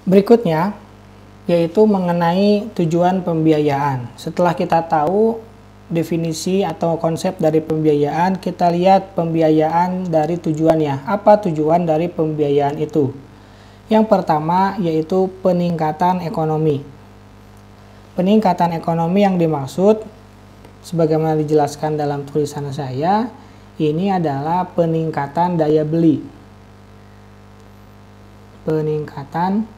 Berikutnya, yaitu mengenai tujuan pembiayaan. Setelah kita tahu definisi atau konsep dari pembiayaan, kita lihat pembiayaan dari tujuannya. Apa tujuan dari pembiayaan itu? Yang pertama yaitu peningkatan ekonomi. Peningkatan ekonomi yang dimaksud, sebagaimana dijelaskan dalam tulisan saya, ini adalah peningkatan daya beli. Peningkatan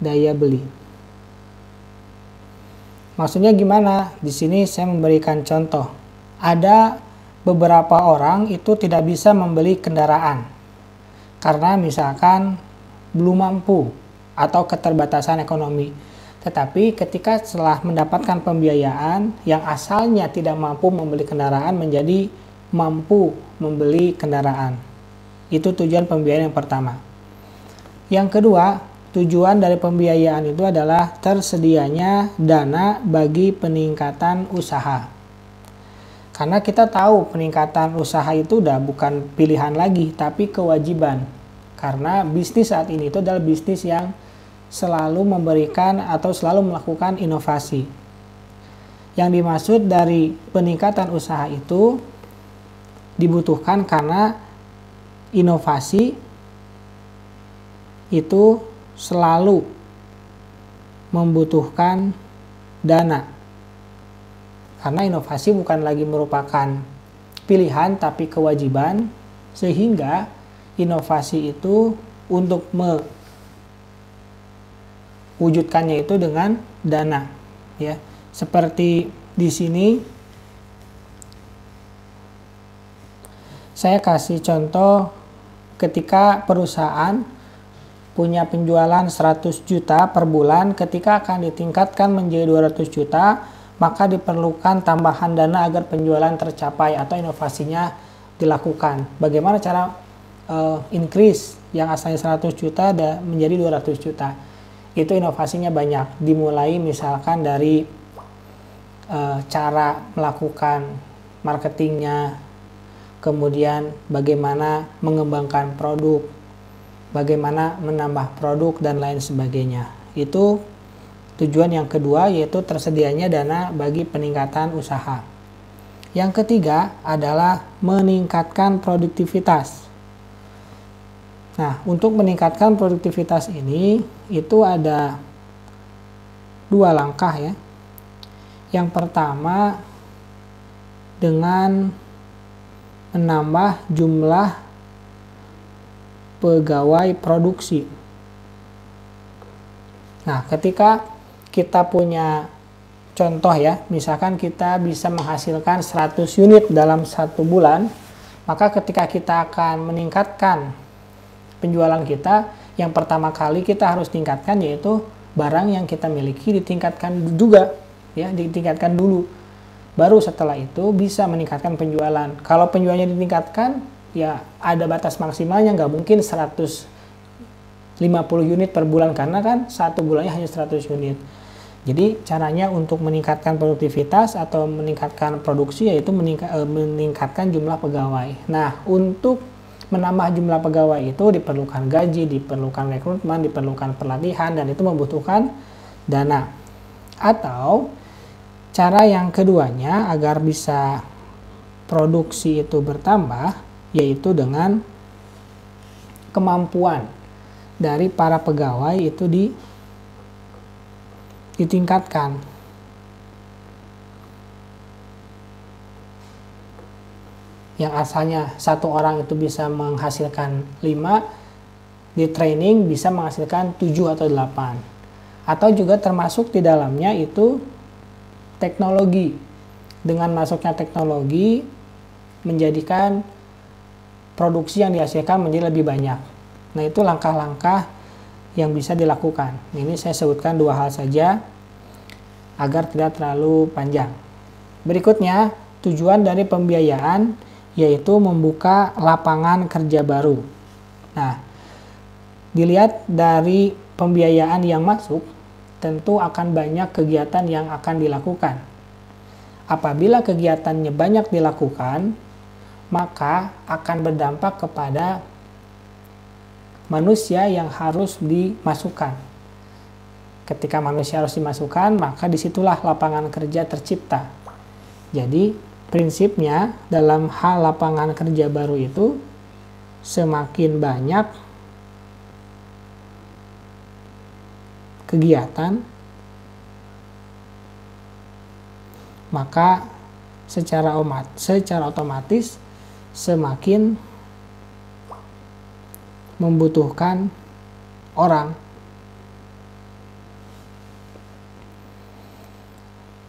daya beli. Maksudnya gimana? Di sini saya memberikan contoh. Ada beberapa orang itu tidak bisa membeli kendaraan karena misalkan belum mampu atau keterbatasan ekonomi. Tetapi ketika setelah mendapatkan pembiayaan yang asalnya tidak mampu membeli kendaraan menjadi mampu membeli kendaraan. Itu tujuan pembiayaan yang pertama. Yang kedua, tujuan dari pembiayaan itu adalah tersedianya dana bagi peningkatan usaha. Karena kita tahu peningkatan usaha itu udah bukan pilihan lagi, tapi kewajiban. Karena bisnis saat ini itu adalah bisnis yang selalu memberikan atau selalu melakukan inovasi. Yang dimaksud dari peningkatan usaha itu dibutuhkan karena inovasi itu selalu membutuhkan dana. Karena inovasi bukan lagi merupakan pilihan tapi kewajiban, sehingga inovasi itu untuk mewujudkannya itu dengan dana, ya. Seperti di sini saya kasih contoh ketika perusahaan punya penjualan 100 juta per bulan, ketika akan ditingkatkan menjadi 200 juta, maka diperlukan tambahan dana agar penjualan tercapai atau inovasinya dilakukan. Bagaimana cara increase yang asalnya 100 juta menjadi 200 juta? Itu inovasinya banyak. Dimulai misalkan dari cara melakukan marketingnya, kemudian bagaimana mengembangkan produk, bagaimana menambah produk dan lain sebagainya. Itu tujuan yang kedua, yaitu tersedianya dana bagi peningkatan usaha. Yang ketiga adalah meningkatkan produktivitas. Nah, untuk meningkatkan produktivitas ini itu ada dua langkah, ya. Yang pertama dengan menambah jumlah pegawai produksi. Nah, ketika kita punya contoh, ya, misalkan kita bisa menghasilkan 100 unit dalam 1 bulan, maka ketika kita akan meningkatkan penjualan kita, yang pertama kali kita harus tingkatkan yaitu barang yang kita miliki ditingkatkan juga, ya, ditingkatkan dulu. Baru setelah itu bisa meningkatkan penjualan. Kalau penjualannya ditingkatkan, ya ada batas maksimalnya, nggak mungkin 150 unit per bulan karena kan 1 bulannya hanya 100 unit. Jadi caranya untuk meningkatkan produktivitas atau meningkatkan produksi yaitu meningkatkan jumlah pegawai. Nah, untuk menambah jumlah pegawai itu diperlukan gaji, diperlukan rekrutmen, diperlukan pelatihan, dan itu membutuhkan dana. Atau cara yang keduanya agar bisa produksi itu bertambah yaitu dengan kemampuan dari para pegawai itu ditingkatkan. Yang asalnya 1 orang itu bisa menghasilkan 5, di training bisa menghasilkan 7 atau 8. Atau juga termasuk di dalamnya itu teknologi. Dengan masuknya teknologi menjadikan produksi yang dihasilkan menjadi lebih banyak. Nah, itu langkah-langkah yang bisa dilakukan. Ini saya sebutkan 2 hal saja agar tidak terlalu panjang. Berikutnya, tujuan dari pembiayaan yaitu membuka lapangan kerja baru. Nah, dilihat dari pembiayaan yang masuk, tentu akan banyak kegiatan yang akan dilakukan. Apabila kegiatannya banyak dilakukan, maka akan berdampak kepada manusia yang harus dimasukkan. Ketika manusia harus dimasukkan, maka disitulah lapangan kerja tercipta. Jadi prinsipnya dalam hal lapangan kerja baru itu, semakin banyak kegiatan, maka secara otomatis semakin membutuhkan orang.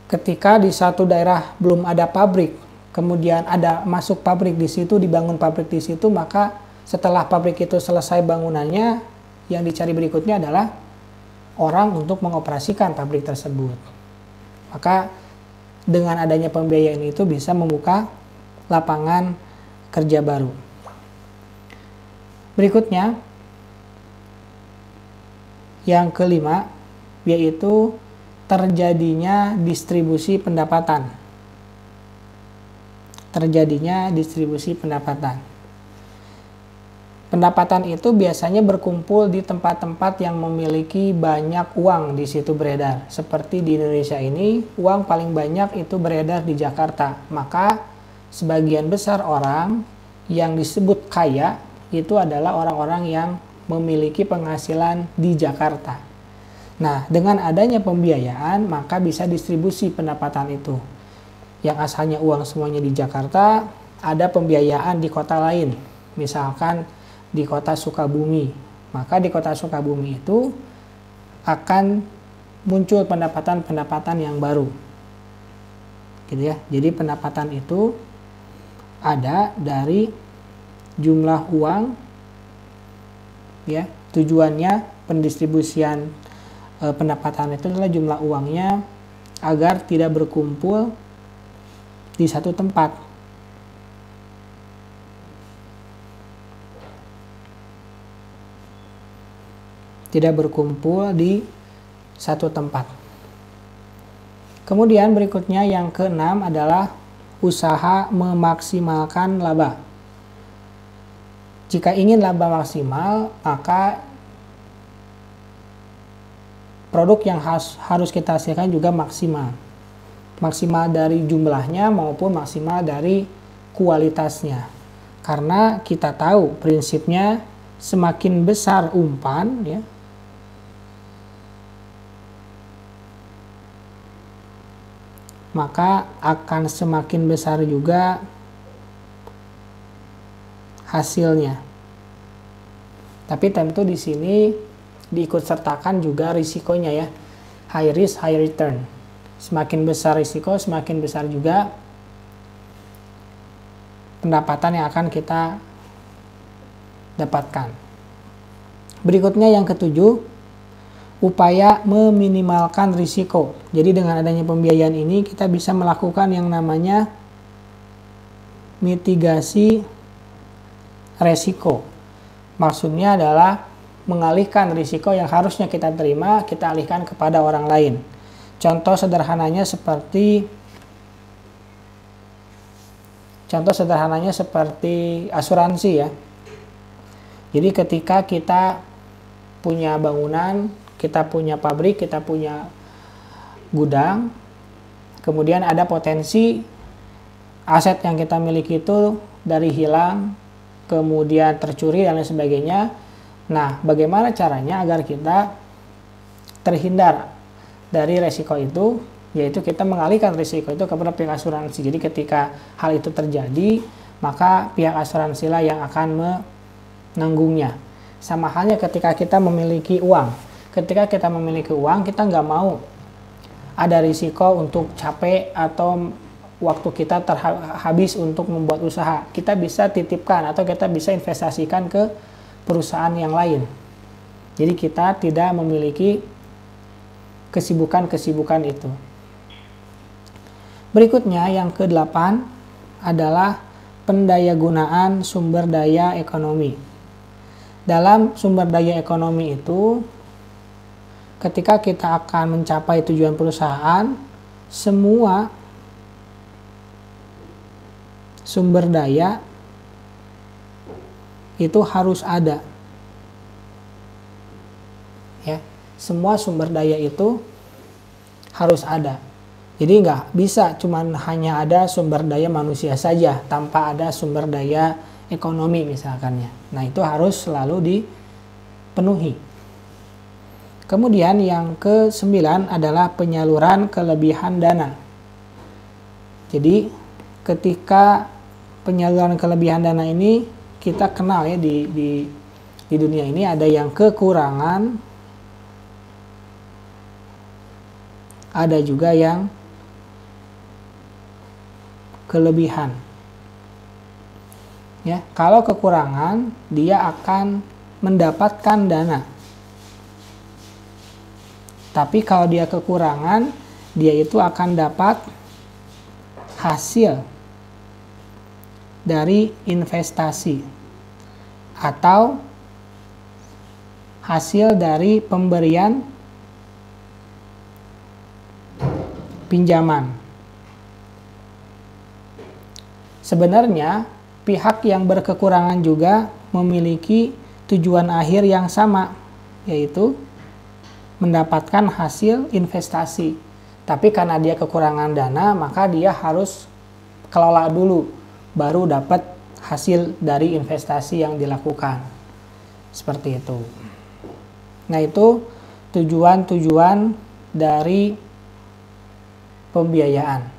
Ketika di satu daerah belum ada pabrik, kemudian ada masuk pabrik di situ, dibangun pabrik di situ, maka setelah pabrik itu selesai bangunannya, yang dicari berikutnya adalah orang untuk mengoperasikan pabrik tersebut. Maka dengan adanya pembiayaan itu bisa membuka lapangan kerja baru. Berikutnya, yang kelima, yaitu terjadinya distribusi pendapatan. Terjadinya distribusi pendapatan. Pendapatan itu biasanya berkumpul di tempat-tempat yang memiliki banyak uang di situ beredar. Seperti di Indonesia ini, uang paling banyak itu beredar di Jakarta. Maka sebagian besar orang yang disebut kaya itu adalah orang-orang yang memiliki penghasilan di Jakarta. Nah, dengan adanya pembiayaan, maka bisa distribusi pendapatan itu. Yang asalnya uang semuanya di Jakarta, ada pembiayaan di kota lain. Misalkan di kota Sukabumi. Maka di kota Sukabumi itu akan muncul pendapatan-pendapatan yang baru. Gitu ya. Jadi pendapatan itu ada dari jumlah uang, ya. Tujuannya pendistribusian pendapatan itu adalah jumlah uangnya agar tidak berkumpul di satu tempat. Tidak berkumpul di satu tempat. Kemudian berikutnya yang keenam adalah usaha memaksimalkan laba. Jika ingin laba maksimal, maka produk yang harus kita hasilkan juga maksimal. Maksimal dari jumlahnya maupun maksimal dari kualitasnya. Karena kita tahu prinsipnya semakin besar umpan, ya, maka akan semakin besar juga hasilnya. Tapi tentu di sini diikut sertakan juga risikonya, ya. High risk, high return. Semakin besar risiko, semakin besar juga pendapatan yang akan kita dapatkan. Berikutnya yang ketujuh, upaya meminimalkan risiko. Jadi dengan adanya pembiayaan ini kita bisa melakukan yang namanya mitigasi resiko. Maksudnya adalah mengalihkan risiko yang harusnya kita terima, kita alihkan kepada orang lain. Contoh sederhananya seperti asuransi, ya. Jadi ketika kita punya bangunan, kita punya pabrik, kita punya gudang, kemudian ada potensi aset yang kita miliki itu dari hilang, kemudian tercuri dan lain sebagainya. Nah, bagaimana caranya agar kita terhindar dari resiko itu? Yaitu kita mengalihkan risiko itu kepada pihak asuransi. Jadi ketika hal itu terjadi, maka pihak asuransilah yang akan menanggungnya. Sama halnya ketika kita memiliki uang. Ketika kita memiliki uang, kita nggak mau ada risiko untuk capek atau waktu kita habis untuk membuat usaha. Kita bisa titipkan atau kita bisa investasikan ke perusahaan yang lain. Jadi kita tidak memiliki kesibukan-kesibukan itu. Berikutnya yang ke-8 adalah pendayagunaan sumber daya ekonomi. Dalam sumber daya ekonomi itu, ketika kita akan mencapai tujuan perusahaan, semua sumber daya itu harus ada. ya. Semua sumber daya itu harus ada. Jadi nggak bisa cuman hanya ada sumber daya manusia saja tanpa ada sumber daya ekonomi misalkannya. Nah itu harus selalu dipenuhi. Kemudian yang ke-9 adalah penyaluran kelebihan dana. Jadi ketika penyaluran kelebihan dana ini kita kenal ya di dunia ini ada yang kekurangan, ada juga yang kelebihan. Ya, kalau kekurangan dia akan mendapatkan dana. Tapi kalau dia kekurangan, dia itu akan dapat hasil dari investasi atau hasil dari pemberian pinjaman. Sebenarnya pihak yang berkekurangan juga memiliki tujuan akhir yang sama, yaitu mendapatkan hasil investasi. Tapi karena dia kekurangan dana, maka dia harus kelola dulu, baru dapat hasil dari investasi yang dilakukan. Seperti itu. Nah itu tujuan-tujuan dari pembiayaan.